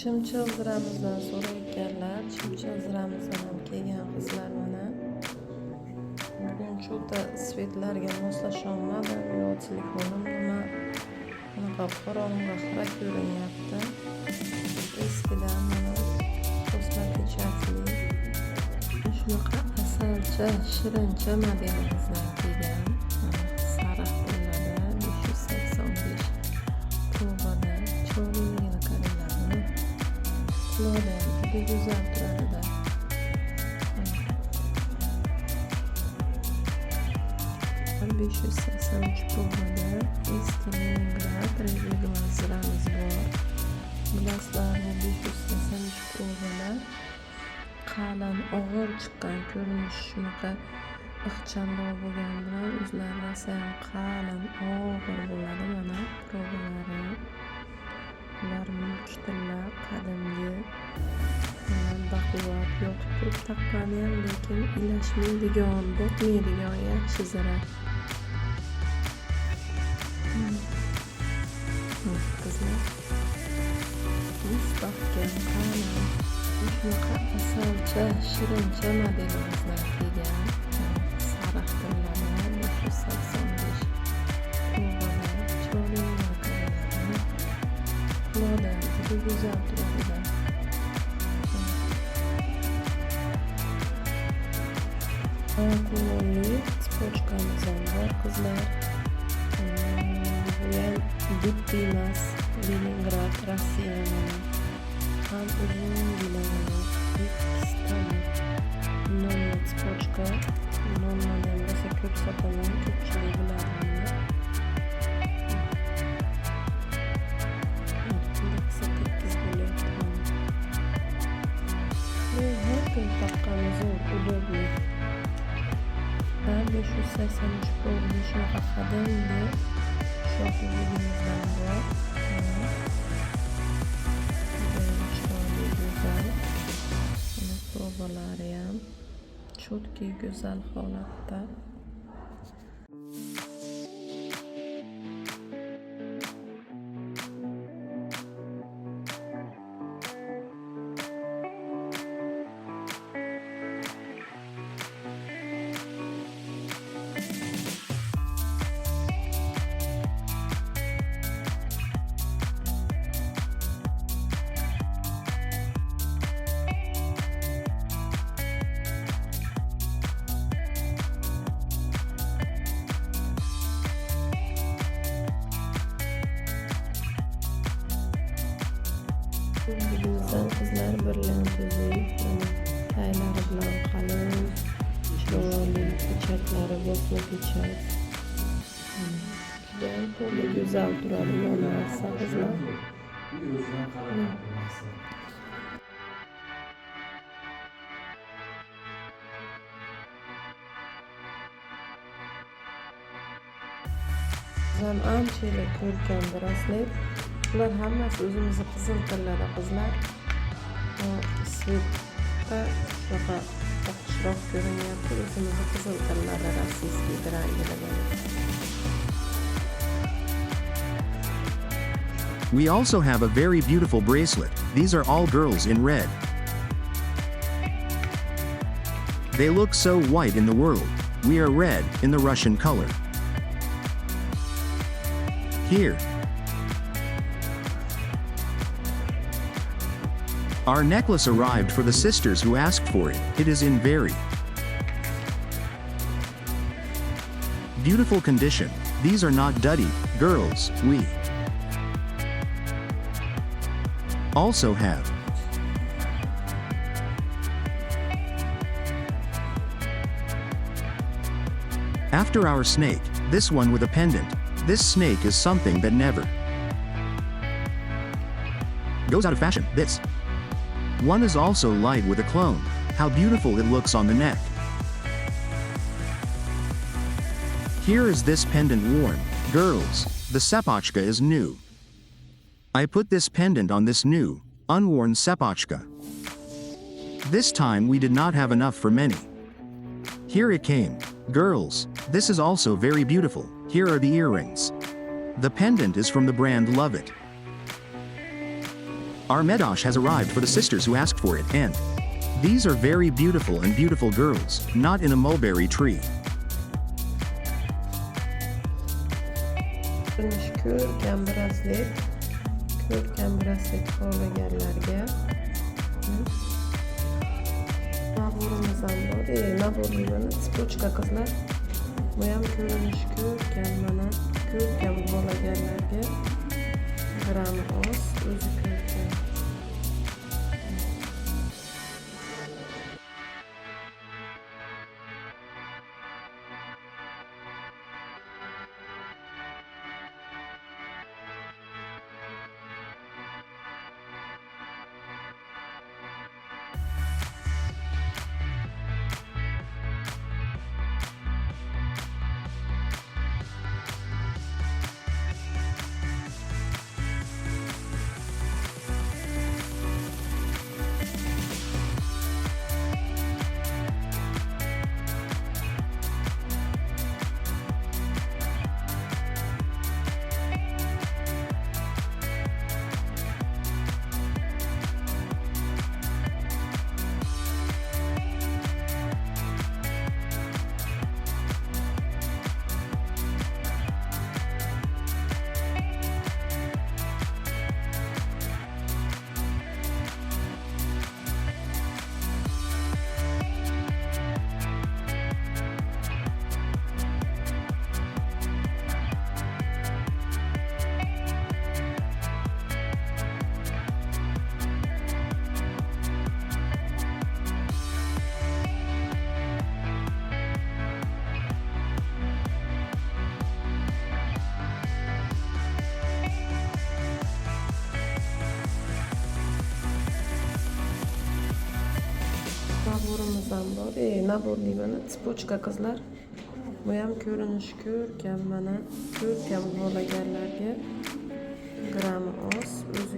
Chimchil ziramizdan so'rayotganlar, chimchil ziramizdan ham kelgan qizlar mana. Bugun cho'ta svetlarga moslasholmadim, yo telefonim nima bunaqa qorong'i xira ko'rinyapti. Eskidan mana kosmetikachli shunaqa asalcha, shirincha modelimizdan kelgan. Sariq tillarda 585 probada cho'liga qaranglar. Quloqda juda go'zal turadi-da. 583 probada eski Leningrad rezidual ziramiz bor. Bilasizlar, bu 583 probalar qalin og'ir chiqqan ko'rinish shunaqa ixchamroq bo'lgani bilan o'zlari rosa ham qalin og'ir bo'ladi. Mana probalari ular mulktilla qadimgi baquvvat yotib turib taqqani ham, lekin ilashmaydigan, botmaydigan yaxshi zira. Qizlar mustahkam qalin shunaqa asalcha, shirincha modelimizdan kelgan. Sariq tillarda 585 probada cho'liga qaranglar. Quloqda juda go'zal turadi-da. Kulolli spochkamiz ham bor qizlar. Bu ham bitta emas, Leningrad, Rossiyaning ham uzun bilagini, ikkisidan nonli spochka, nonlardan rosa ko'p sotaman, ko'pchilik biladi. Har kun taqqani zo'r, udobli. 583 probada shunaqa qadimgi shofligimizdan bor. Chiroyli, go'zal. Mana probalari ham cho'tki go'zal holatda. Bizdan qizlar birlamchizlik, taylari bilan qalin, chiroyli, pechatlari bosma pechat. Juda ham go'zal turadi mana qizlar. Ham anchalik ko'rkam raslik. Ular hammasi o'zimizni qizil tillarda qizlar. Svetda shunaqa oqishroq ko'rinyapti, o'zimizni qizil tillarda rossiyskiy rangida bo'ladi. We also have a very beautiful bracelet. These are all girls in red. They look so white in the world. We are red in the Russian color. Here. Our necklace arrived for the sisters who asked for it. It is in very beautiful condition. These are not duddy, girls. We also have after our snake, this one with a pendant. This snake is something that never goes out of fashion. This one is also light with a clone. How beautiful it looks on the neck. Here is this pendant worn. Girls, the sapochka is new. I put this pendant on this new, unworn sapochka. This time we did not have enough for many. Here it came. Girls, this is also very beautiful. Here are the earrings. The pendant is from the brand Love It. Our medosh has arrived for the sisters who asked for it, and these are very beautiful girls, not in a mulberry tree. Ko'rkam braslet xohlaganlarga naborimiz ham bor. Naborli mana spochka qizlar. Bu ham ko'rinishi ko'rkam, mana ko'rkam xohlaganlarga grami oz, o'zi ko'rkam. Naborimiz ham bor. Naborli mana spochka qizlar. Bu ham ko'rinishi ko'rkam, mana ko'rkam xohlaganlarga grami oz, o'zi